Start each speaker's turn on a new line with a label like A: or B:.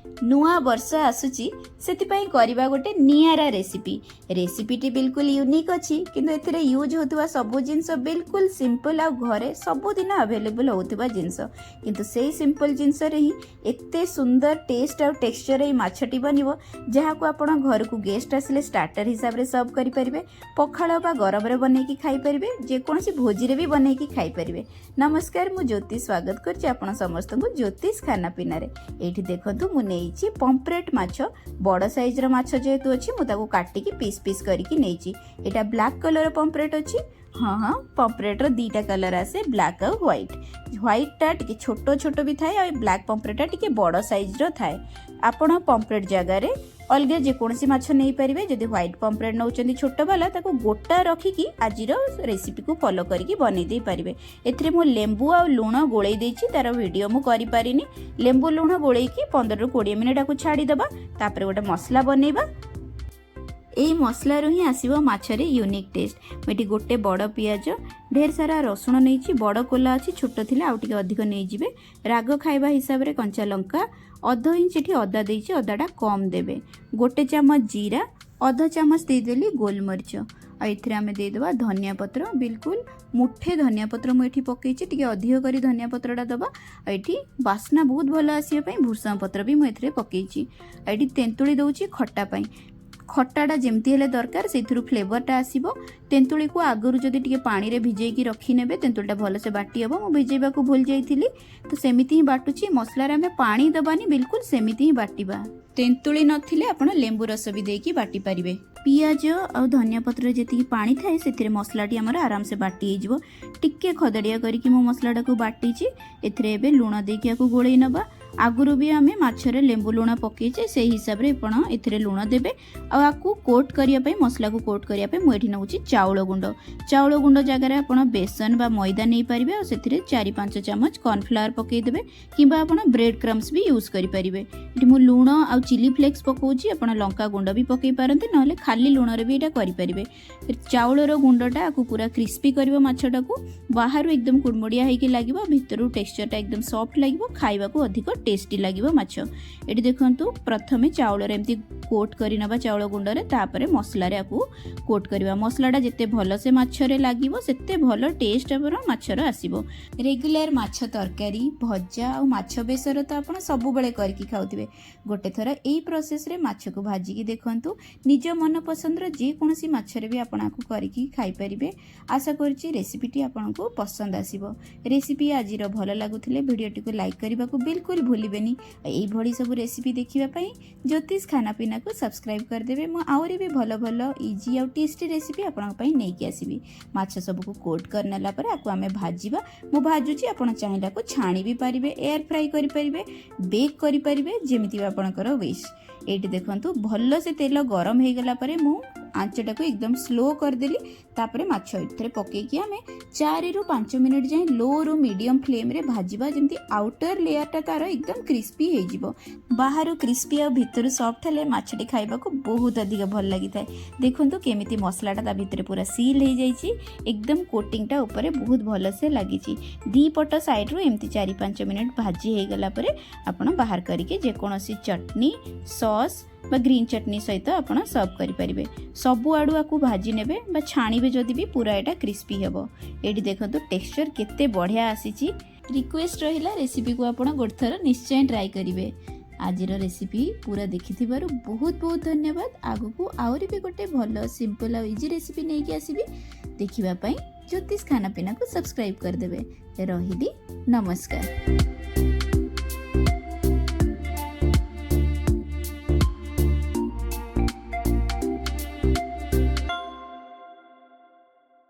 A: नुआ वर्ष आसुची सेतिपाई करिबा गोटे नियारा रेसिपीटी बिल्कुल यूनिक अच्छी किंतु एथिरे यूज होतुवा सब जिनस बिल्कुल सिंपल आ घरे सबुदिन अवेलेबल होतुवा जिनस किंतु सेही सिंपल जिनस रे ही एते सुंदर टेस्ट आ टेक्सचर ए माछटी बनिवो जहाको आपण घर को गेस्ट आसिले स्टार्टर हिसाब रे सर्व करि परिबे पखाळ बा गरम रे बनै की खाई परिबे जे कोनसी भोजी रे भी बनै की खाई परिबे। नमस्कार मु ज्योति स्वागत करछि आपण समस्त को ज्योतिष खाना पीना रे। एठी देखंतु मु नेइछि पंफ्रेट माछ बड़ साइज रो माछ जेहेतु अछि मु ताको काटिकी पीस पीस करिकी नेइछि। एटा ब्लैक कलर पंफ्रेट अछि। हाँ पंफ्रेट रो दीटा कलर आसे ब्लैक और व्हाइट टा टिके छोटो छोटो भी थाए और ब्लैक पंफ्रेट टिके बड़ साइज रो थाए। आपण पंफ्रेट जगह रे अलग जेकोसी माछ नहीं पारे जदि व्हाइट पंफ्रेट नौचंदी छोट वाला ताको गोटा रखिकी आजिर रेसिपी को फॉलो करके बनै दे पारिबे। एथिरे मु लेंबू आ लूण गोळै देछि तार वीडियो मु करि पारिनी। लेंबू लूण गोळै की 15 ରୁ 20 मिनिट आको छाडी दबा तापर गोटे मसला बनैबा। एई मसला रो ही आसीबो माछरे यूनिक टेस्ट। मेटी गोटे बड़ पियाज ढेर सारा रसुण नैछि बड़ कोला अछि छोट थिला आउ टिके अधिक नै जिवे। राग खाइबा हिसाब रे कंचा लंका अध इंच एठी अदा देछि अदाटा कम देबे। गोटे चामच जीरा अध चामच दे देली गोलमरिच आ एथिरे आमे दे देबा धनिया पत्र बिल्कुल मुठे धनिया पत्र मु एठी पकेछि टिके अधिक करी धनिया पत्रटा दबा। एठी बास्ना बहुत भलो आसीबे पई भुरसा पत्र भी मु एथिरे पकेछि। एठी तेंतुली दउछि खट्टा पई खट्टाटा जेमती हेले दरकार से फ्लेवरटा आसीबो। तेंतुली को आगरु जदि टिके पानी रे भिजेकी रखी नेबे तेंतुलीटा भलो से बाटी हबो। मु भिजेबा को भूल जाईथिली तो सेमिति ही बाटुची। मसला रे हमें पानी दबानी बिल्कुल सेमिति ही बाटीबा। तेंतुली नथिले आपण लेंबू रस भी देकी बाटी परिबे। पियाज और धनिया पत्र जेतिकी पानी थाए सेथिरे मसलाटी हमर आराम से बाटी हिजबो। टिके खदड़िया करिकी मु मसलाटा को बाटीची। एथिरे एबे लूण देकी आको गोळै नबा। आगुरु भी आमे माछरे लेंबू लूण पकेचे से हिसाब रे आपण एथिरे लूण देबे। आ आकु कोट करिया पई मसला को कोट करिया पई मु एठी नउची चाउळ गुंड जगह रे आपण बेसन बा मैदा नै परिबे और सेथिरे 4-5 चम्मच कॉर्नफ्लावर पकेइ देबे किबा आपण ब्रेड क्रम्स भी यूज करि परिबे। एठी मु लूण आ चिली फ्लेक्स पकोची आपण लंका गुंड भी पकेइ पारंते नहले खाली लूण रे भी एटा करि परिबे। चाउळ रो गुंडटा आकु पूरा क्रिस्पी करबो माछटा को बाहरु एकदम कुडमुडिया हेकी लागिबो भितरु टेक्सचरटा एकदम सॉफ्ट लागिबो खाइबा को अधिक टेस्टी लागिबो माछ। एठी देखंतु प्रथमे चाउळ रे एम्ति कोट करि नबा चाउळ गुंड रे तापरे मसला रे आकु कोट करबा। मसलाटा जेते भलो से माछ रे लागिबो सेते भलो टेस्ट हमर माछ रे आसीबो। रेगुलर माछ तरकारी भजा आ माछ बेसर तो आपण सब बेले करके खाउथिबे। गोटे थरा एई प्रोसेस रे माछ को भाजी की देखंतु निज मन पसंद रो जे कोनसी माछ रे भी आपण आकु करके खाइ परिबे। आशा करछि रेसिपीटी आपण को पसंद आसीबो। रेसिपी आजिरो भलो लागुथिले वीडियोटी को लाइक करबा को बिल्कुल भूलिबेनी। एई भडी सब रेसिपी देखिबा पई ज्योतिष खाना पीना को सब्सक्राइब कर देबे। मु आउरी भी भलो भलो इजी आ टेस्टी रेसिपी आपण पई नै कि आसीबी। माछ सब को कोट करनेला पर आकु आमे भाजीबा। मु भाजुची आपण चाहिला को छाणी भी परिबे एयर फ्राई करि परिबे बेक करि परिबे जेमिति आपणकर विश। एठी देखंतु भलो से तेल गरम हे गला परे मु आंचटा को एकदम स्लो कर देली। तापरे माछ इथरे पके कि हमें 4 ରୁ 5 मिनिट जाए लो रो मीडियम फ्लेम रे भाजीबा जेमती आउटर लेयर टा तार एकदम क्रिस्पी हे जिवो। बाहर क्रिस्पी आ भीतर सॉफ्ट हले माछटी खाइबा को बहुत अधिक भल लागि थाए। देखंतु केमिति मसलाटा ता भीतर पूरा सील हे जाईची एकदम कोटिंगटा ऊपर बहुत भलो से लागिची। दी पट साइड रो एमती 4-5 मिनिट भाजी हे गला परे आपण बाहर करके जे कोनोसी चटनी सॉस बा ग्रीन चटनी सहित आपण सर्व करि परिबे। सबु आडू आकु भाजी नेबे बा छाणीबे जदि भी पूरा एटा क्रिस्पी हेबो। एठी देखंतु टेक्सचर केते बढ़िया आसीची। रिक्वेस्ट रहिला रेसिपी को आपण गोटथर निश्चय ट्राई करिवे। आजिर रेसिपी पूरा देखिथिबारु बहुत बहुत धन्यवाद। आगु को आउरी भी गोटे भलो सिंपल आ इजी रेसिपी नै कि आसीबी। देखिबा पई ज्योतिष खाना पीना को सब्सक्राइब कर देबे। रहिली नमस्कार।